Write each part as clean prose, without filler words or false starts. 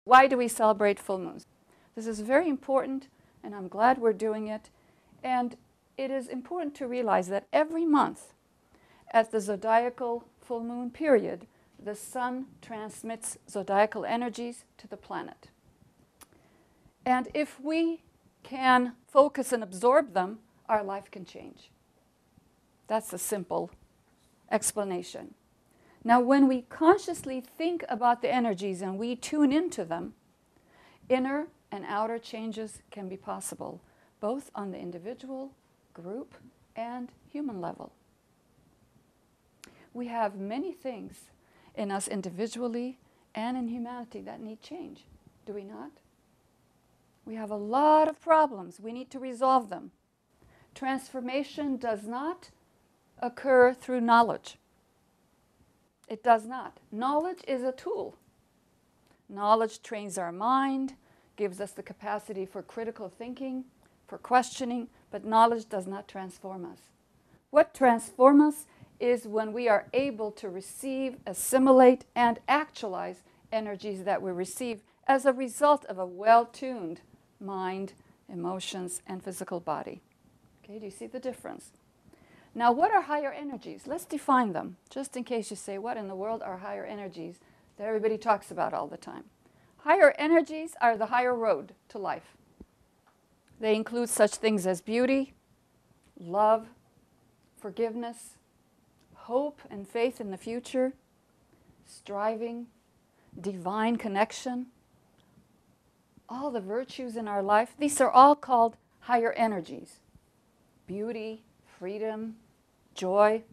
Why do we celebrate full moons? This is very important, and I'm glad we're doing it. And it is important to realize that every month, at the zodiacal full moon period, the sun transmits zodiacal energies to the planet. And if we can focus and absorb them, our life can change. That's a simple explanation. Now, when we consciously think about the energies and we tune into them, inner and outer changes can be possible, both on the individual, group, and human level. We have many things in us individually and in humanity that need change, do we not? We have a lot of problems. We need to resolve them. Transformation does not occur through knowledge. It does not. Knowledge is a tool. Knowledge trains our mind, gives us the capacity for critical thinking, for questioning, but knowledge does not transform us. What transforms us is when we are able to receive, assimilate, and actualize energies that we receive as a result of a well-tuned mind, emotions, and physical body. Okay, do you see the difference? Now, what are higher energies? Let's define them, just in case you say, what in the world are higher energies that everybody talks about all the time? Higher energies are the higher road to life. They include such things as beauty, love, forgiveness, hope and faith in the future, striving, divine connection, all the virtues in our life. These are all called higher energies. Beauty, freedom, joy.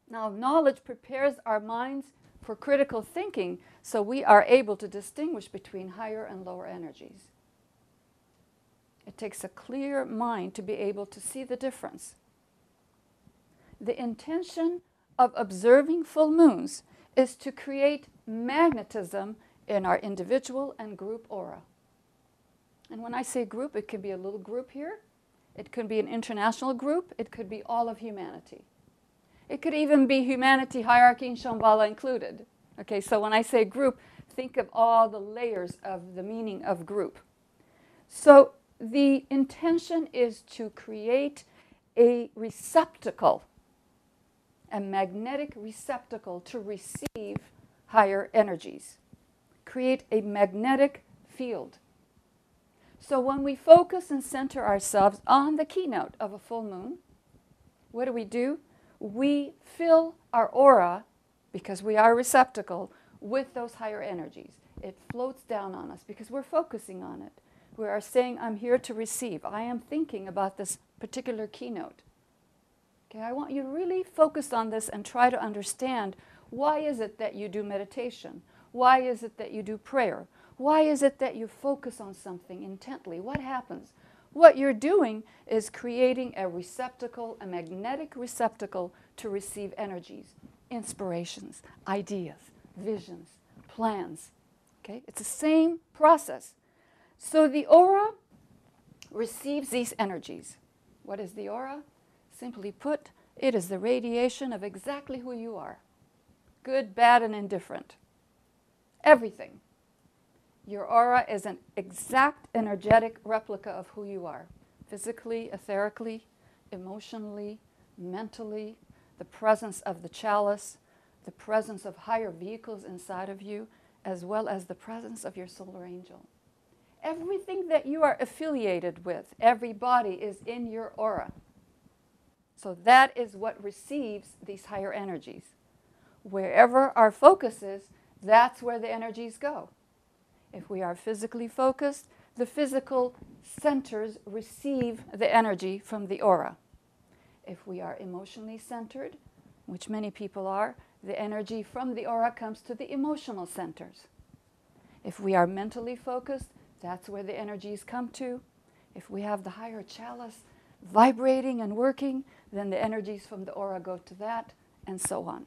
Now, knowledge prepares our minds for critical thinking, so we are able to distinguish between higher and lower energies. It takes a clear mind to be able to see the difference. The intention of observing full moons is to create magnetism in our individual and group aura. And when I say group, it could be a little group here. It could be an international group. It could be all of humanity. It could even be humanity, hierarchy, and Shambhala included. Okay, so when I say group, think of all the layers of the meaning of group. So the intention is to create a receptacle, a magnetic receptacle to receive higher energies. Create a magnetic field. So when we focus and center ourselves on the keynote of a full moon, what do? We fill our aura, because we are a receptacle, with those higher energies. It floats down on us because we're focusing on it. We are saying, I'm here to receive. I am thinking about this particular keynote. Okay, I want you to really focus on this and try to understand, why is it that you do meditation? Why is it that you do prayer? Why is it that you focus on something intently? What happens? What you're doing is creating a receptacle, a magnetic receptacle to receive energies, inspirations, ideas, visions, plans. Okay? It's the same process. So the aura receives these energies. What is the aura? Simply put, it is the radiation of exactly who you are. Good, bad, and indifferent. Everything. Your aura is an exact energetic replica of who you are. Physically, etherically, emotionally, mentally, the presence of the chalice, the presence of higher vehicles inside of you, as well as the presence of your solar angel. Everything that you are affiliated with, every body is in your aura. So that is what receives these higher energies. Wherever our focus is, that's where the energies go. If we are physically focused, the physical centers receive the energy from the aura. If we are emotionally centered, which many people are, the energy from the aura comes to the emotional centers. If we are mentally focused, that's where the energies come to. If we have the higher chalice vibrating and working, then the energies from the aura go to that, and so on.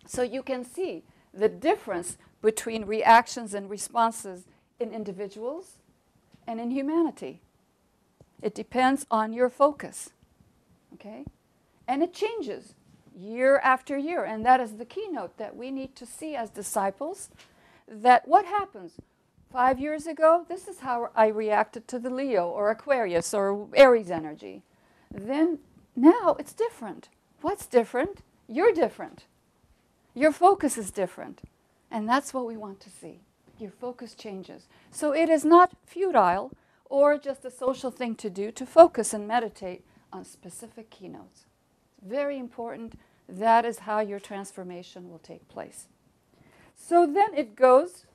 So you can see the difference between reactions and responses in individuals and in humanity. It depends on your focus, okay? And it changes year after year, and that is the keynote that we need to see as disciples, that what happens 5 years ago, this is how I reacted to the Leo or Aquarius or Aries energy. Then now it's different. What's different? You're different. Your focus is different. And that's what we want to see. Your focus changes. So it is not futile or just a social thing to do to focus and meditate on specific keynotes. Very important. That is how your transformation will take place. So then it goes,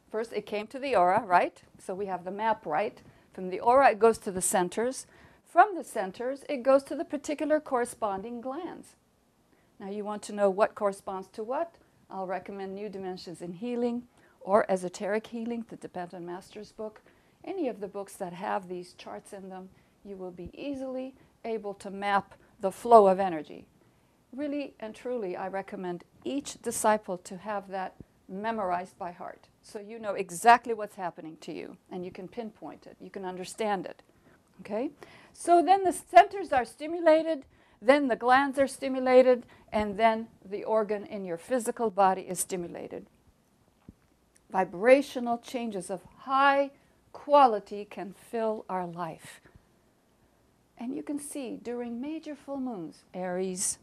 first it came to the aura, right? So we have the map, right? From the aura it goes to the centers. From the centers it goes to the particular corresponding glands. Now you want to know what corresponds to what? I'll recommend New Dimensions in Healing or Esoteric Healing, the Tibetan Master's book. Any of the books that have these charts in them, you will be easily able to map the flow of energy. Really and truly, I recommend each disciple to have that memorized by heart. So you know exactly what's happening to you, and you can pinpoint it, you can understand it. Okay? So then the centers are stimulated, then the glands are stimulated, and then the organ in your physical body is stimulated. Vibrational changes of high quality can fill our life. And you can see during major full moons, Aries,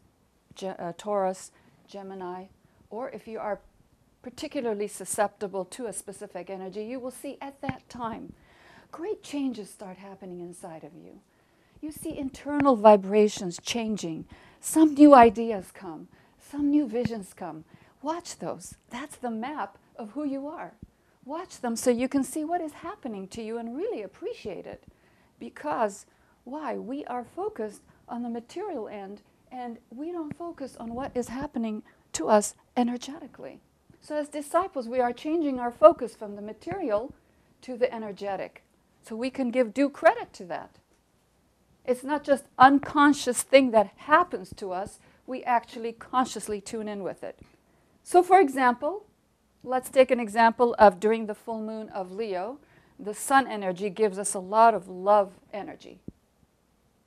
Taurus, Gemini, or if you are particularly susceptible to a specific energy, you will see at that time great changes start happening inside of you. You see internal vibrations changing. Some new ideas come. Some new visions come. Watch those. That's the map of who you are. Watch them so you can see what is happening to you and really appreciate it. Because, why? We are focused on the material end and we don't focus on what is happening to us energetically. So as disciples, we are changing our focus from the material to the energetic. So we can give due credit to that. It's not just unconscious thing that happens to us. We actually consciously tune in with it. So for example, let's take an example of during the full moon of Leo. The sun energy gives us a lot of love energy.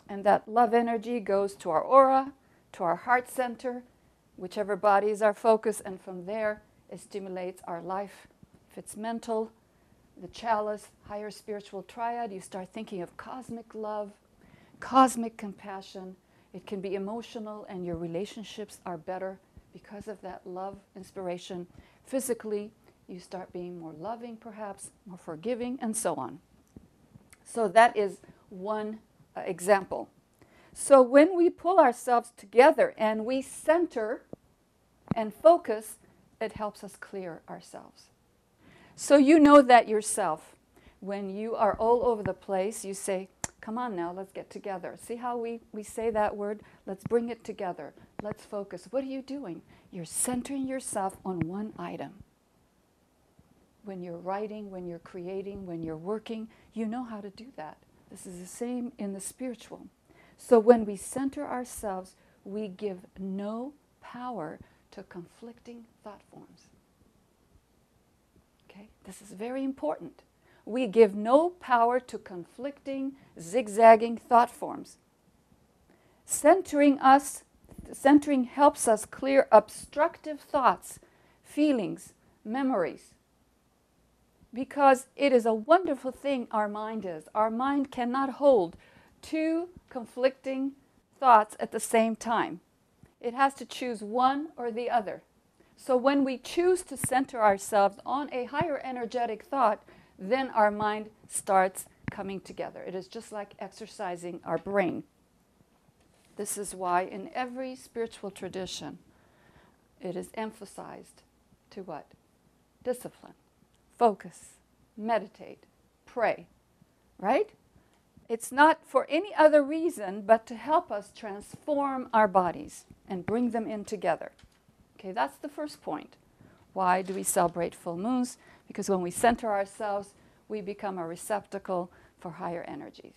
And that love energy goes to our aura, to our heart center, whichever body is our focus, and from there it stimulates our life. If it's mental, the chalice, higher spiritual triad, you start thinking of cosmic love, cosmic compassion. It can be emotional and your relationships are better because of that love inspiration. Physically, you start being more loving perhaps, more forgiving, and so on. So that is one example. So when we pull ourselves together and we center and focus, it helps us clear ourselves. So you know that yourself. When you are all over the place, you say, come on now, let's get together. See how we say that word? Let's bring it together. Let's focus. What are you doing? You're centering yourself on one item. When you're writing, when you're creating, when you're working, you know how to do that. This is the same in the spiritual. So when we center ourselves, we give no power to conflicting thought forms. Okay? This is very important. We give no power to conflicting, zigzagging thought forms. Centering helps us clear obstructive thoughts, feelings, memories. Because it is a wonderful thing our mind is. Our mind cannot hold two conflicting thoughts at the same time. It has to choose one or the other. So when we choose to center ourselves on a higher energetic thought, then our mind starts coming together. It is just like exercising our brain. This is why in every spiritual tradition, it is emphasized to what? Discipline, focus, meditate, pray, right? It's not for any other reason but to help us transform our bodies and bring them in together. Okay, that's the first point. Why do we celebrate full moons? Because when we center ourselves, we become a receptacle for higher energies.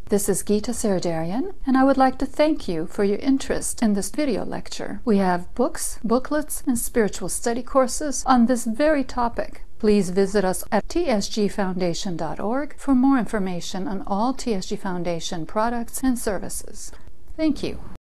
This is Gita Saraydarian, and I would like to thank you for your interest in this video lecture. We have books, booklets, and spiritual study courses on this very topic. Please visit us at tsgfoundation.org for more information on all TSG Foundation products and services. Thank you.